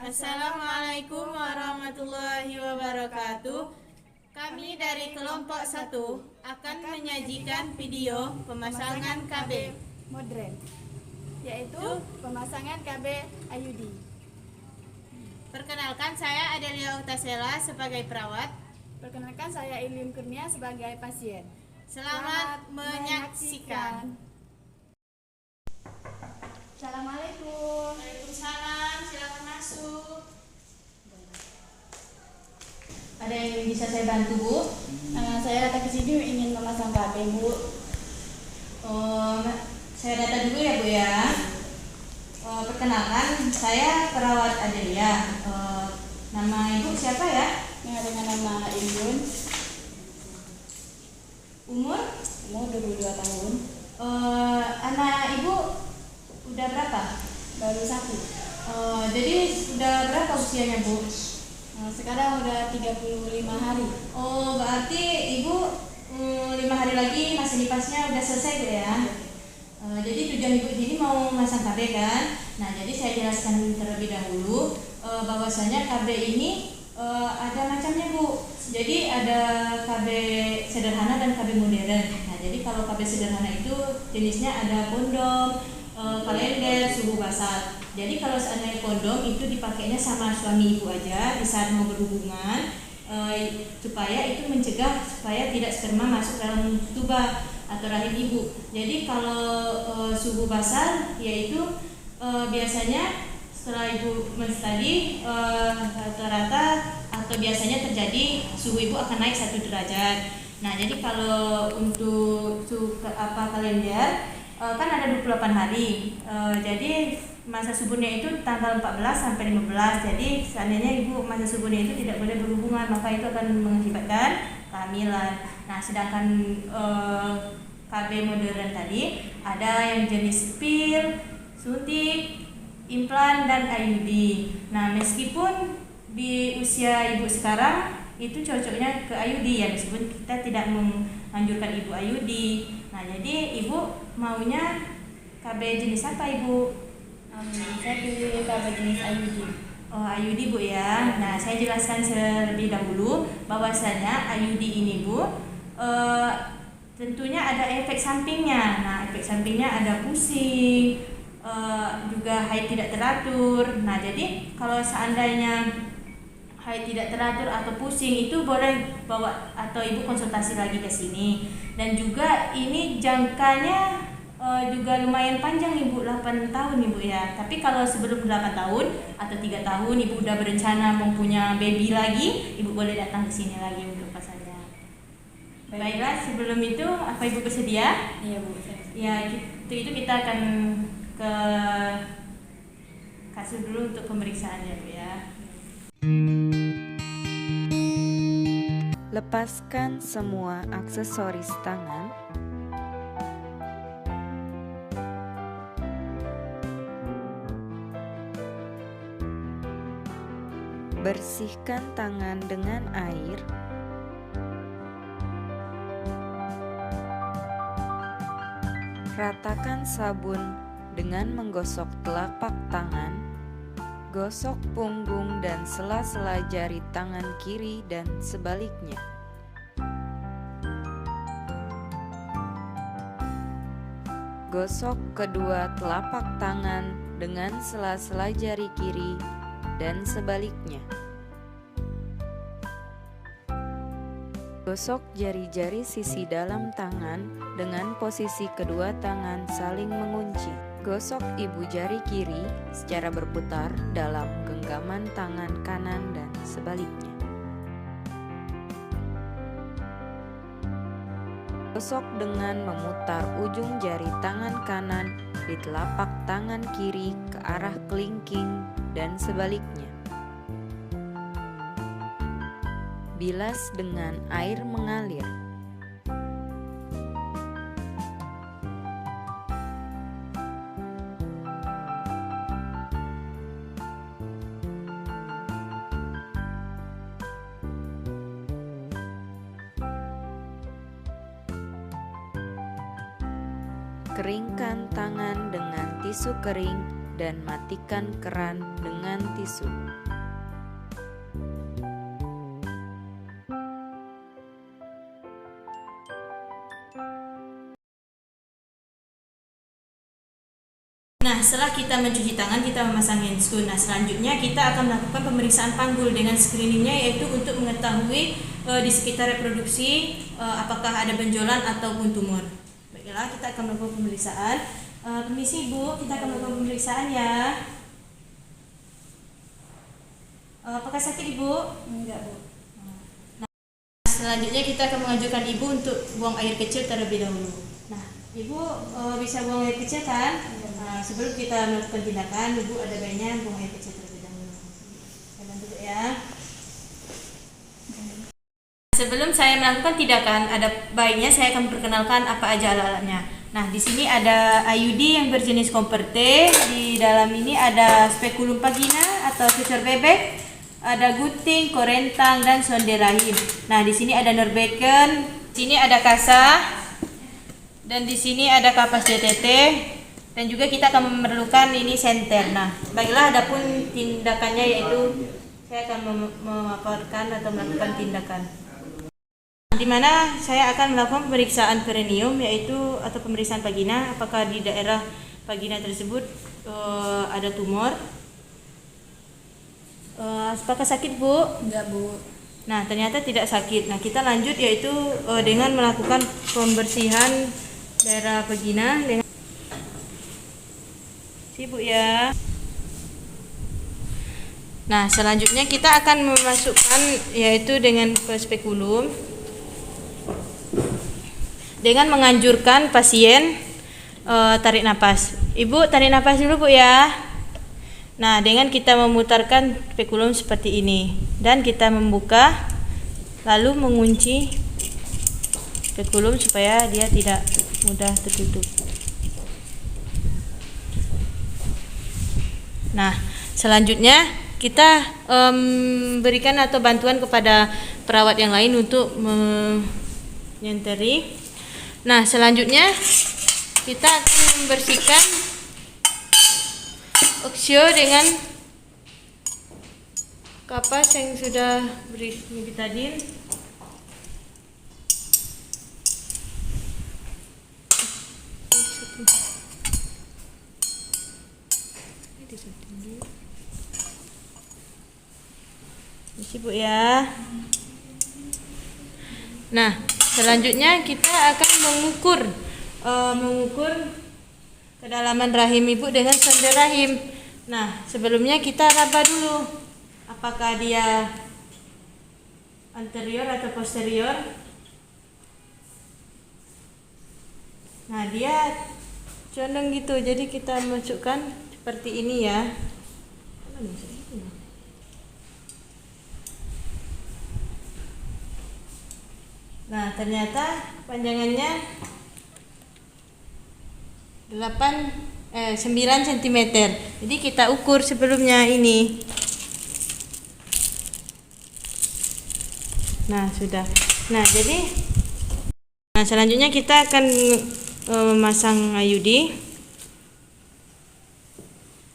Assalamualaikum warahmatullahi wabarakatuh. Kami dari kelompok 1 akan menyajikan video pemasangan KB modern, yaitu pemasangan KB IUD. Perkenalkan, saya Adelia Utasela sebagai perawat. Perkenalkan, saya Ilium Kurnia sebagai pasien. Selamat menyaksikan. Assalamualaikum. Waalaikumsalam, silakan masuk. Ada yang bisa saya bantu, Bu? Saya datang ke sini ingin memasang KB, Bu. Saya data dulu ya, Bu ya. Perkenalkan, saya perawat Adelia. Nama Ibu siapa ya? Dengan nama Ilium. Umur 22 tahun. Anak Ibu udah berapa? Baru 1. Jadi udah berapa usianya, Bu? Sekarang udah 35 hari. Berarti Ibu 5 hari lagi masa nipasnya udah selesai, Bu ya? Jadi tujuan Ibu ini mau masang KB kan? Nah, jadi saya jelaskan terlebih dahulu bahwasanya KB ini ada macamnya, Bu. Jadi ada KB sederhana dan KB modern. Nah, jadi kalau KB sederhana itu jenisnya ada kondom, kalender, suhu basal. Jadi kalau seandainya kondom itu dipakainya sama suami Ibu aja di saat mau berhubungan, supaya itu mencegah supaya tidak sperma masuk dalam tuba atau rahim Ibu. Jadi kalau suhu basal yaitu biasanya setelah Ibu mens tadi rata-rata atau biasanya terjadi suhu Ibu akan naik 1 derajat. Nah, jadi kalau untuk kalender kan ada 28 hari. Jadi masa suburnya itu tanggal 14 sampai 15. Jadi seandainya Ibu masa suburnya itu tidak boleh berhubungan, maka itu akan mengakibatkan kehamilan. Nah, sedangkan KB modern tadi ada yang jenis pil, suntik, implan dan IUD. Nah, meskipun di usia Ibu sekarang itu cocoknya ke IUD ya, meskipun kita tidak menganjurkan Ibu IUD. Nah, jadi Ibu maunya KB jenis apa, Ibu? Saya pilih KB jenis IUD. IUD, Bu ya. Nah, saya jelaskan terlebih dahulu bahwasanya IUD ini, Bu, tentunya ada efek sampingnya. Nah, efek sampingnya ada pusing, juga haid tidak teratur. Nah, jadi kalau seandainya haid tidak teratur atau pusing itu boleh bawa atau Ibu konsultasi lagi ke sini. Dan juga ini jangkanya juga lumayan panjang, Ibu, 8 tahun, Ibu ya. Tapi kalau sebelum 8 tahun atau 3 tahun Ibu udah berencana mempunyai baby lagi, Ibu boleh datang ke sini lagi untuk pasalnya. Baiklah, sebelum itu apa Ibu bersedia? Iya, Bu. Ya, itu kita akan ke kasur dulu untuk pemeriksaannya, Bu ya. Lepaskan semua aksesoris tangan. Bersihkan tangan dengan air. Ratakan sabun dengan menggosok telapak tangan. Gosok punggung dan sela-sela jari tangan kiri dan sebaliknya. Gosok kedua telapak tangan dengan sela-sela jari kiri dan sebaliknya. Gosok jari-jari sisi dalam tangan dengan posisi kedua tangan saling mengunci. Gosok ibu jari kiri secara berputar dalam genggaman tangan kanan dan sebaliknya. Gosok dengan memutar ujung jari tangan kanan di telapak tangan kiri ke arah kelingking dan sebaliknya. Bilas dengan air mengalir. Keringkan tangan dengan tisu kering dan matikan keran dengan tisu. Nah, setelah kita mencuci tangan, kita memasang handscoon. Nah, selanjutnya kita akan melakukan pemeriksaan panggul dengan screeningnya, yaitu untuk mengetahui di sekitar reproduksi apakah ada benjolan ataupun tumor. Baiklah, kita akan melakukan pemeriksaan. Permisi Bu, kita akan melakukan pemeriksaan ya. Apakah sakit Ibu? Enggak, Bu. Nah, selanjutnya kita akan mengajukan Ibu untuk buang air kecil terlebih dahulu. Nah, Ibu bisa buang air kecil kan? Nah, sebelum kita melakukan tindakan, Ibu ada baiknya buang air kecil terlebih dahulu. Saya bantu ya. Sebelum saya melakukan tindakan, ada baiknya saya akan perkenalkan apa aja alat-alatnya. Nah, di sini ada IUD yang berjenis Comfort-T. Di dalam ini ada spekulum vagina atau sucur bebek, ada gunting, korentang, dan sonde rahim. Nah, di sini ada Norbecken, sini ada kasa, dan di sini ada kapas DTT. Dan juga kita akan memerlukan ini senter. Nah, baiklah, adapun tindakannya yaitu saya akan memaparkan atau melakukan tindakan. Di mana saya akan melakukan pemeriksaan perineum, yaitu atau pemeriksaan vagina, apakah di daerah vagina tersebut ada tumor. Apakah sakit Bu? Enggak, Bu. Nah, ternyata tidak sakit. Nah, kita lanjut yaitu dengan melakukan pembersihan daerah vagina dengan sibuk ya. Nah, selanjutnya kita akan memasukkan yaitu dengan spekulum, dengan menganjurkan pasien tarik napas. Ibu tarik napas dulu Bu ya. Nah, dengan kita memutarkan spekulum seperti ini dan kita membuka lalu mengunci spekulum supaya dia tidak mudah tertutup. Nah, selanjutnya kita berikan atau bantuan kepada perawat yang lain untuk menyenteri. Nah, selanjutnya kita akan membersihkan oksio dengan kapas yang sudah beri betadine. Isi Bu ya. Nah, selanjutnya kita akan mengukur kedalaman rahim Ibu dengan sonde rahim. Nah, sebelumnya kita raba dulu apakah dia anterior atau posterior. Nah, dia condong gitu, jadi kita masukkan seperti ini ya. Nah, ternyata panjangannya 9 cm. Jadi kita ukur sebelumnya ini. Nah, sudah. Nah, selanjutnya kita akan memasang IUD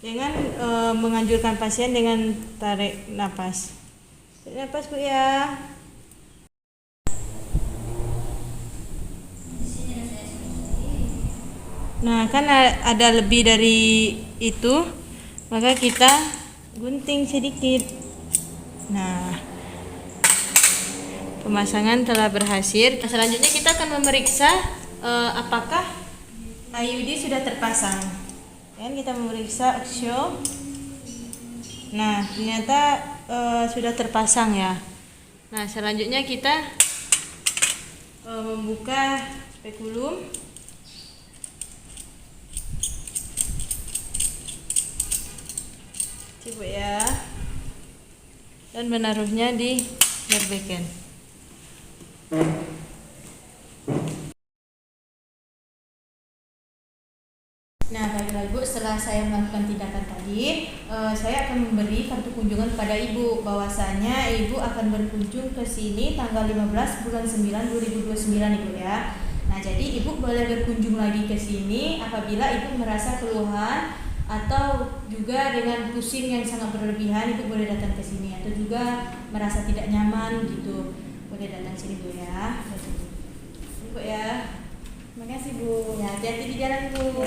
dengan menganjurkan pasien dengan tarik napas. Tarik napas Bu ya. Nah, kan ada lebih dari itu, maka kita gunting sedikit. Nah, pemasangan telah berhasil. Nah, selanjutnya kita akan memeriksa apakah IUD sudah terpasang. Dan kita memeriksa oksio. Nah, ternyata sudah terpasang ya. Nah, selanjutnya kita membuka spekulum. Coba ya. Dan menaruhnya di Norbecken. Nah, baiklah Ibu, setelah saya melakukan tindakan tadi, saya akan memberi kartu kunjungan kepada Ibu, bahwasanya Ibu akan berkunjung ke sini tanggal 15 bulan 9 2029 Ibu ya. Nah, jadi Ibu boleh berkunjung lagi ke sini apabila Ibu merasa keluhan atau juga dengan pusing yang sangat berlebihan, Ibu boleh datang ke sini, atau juga merasa tidak nyaman gitu, boleh datang sini Bu ya. Bu ya. Terima kasih Bu. Ya, hati-hati di jalan Bu.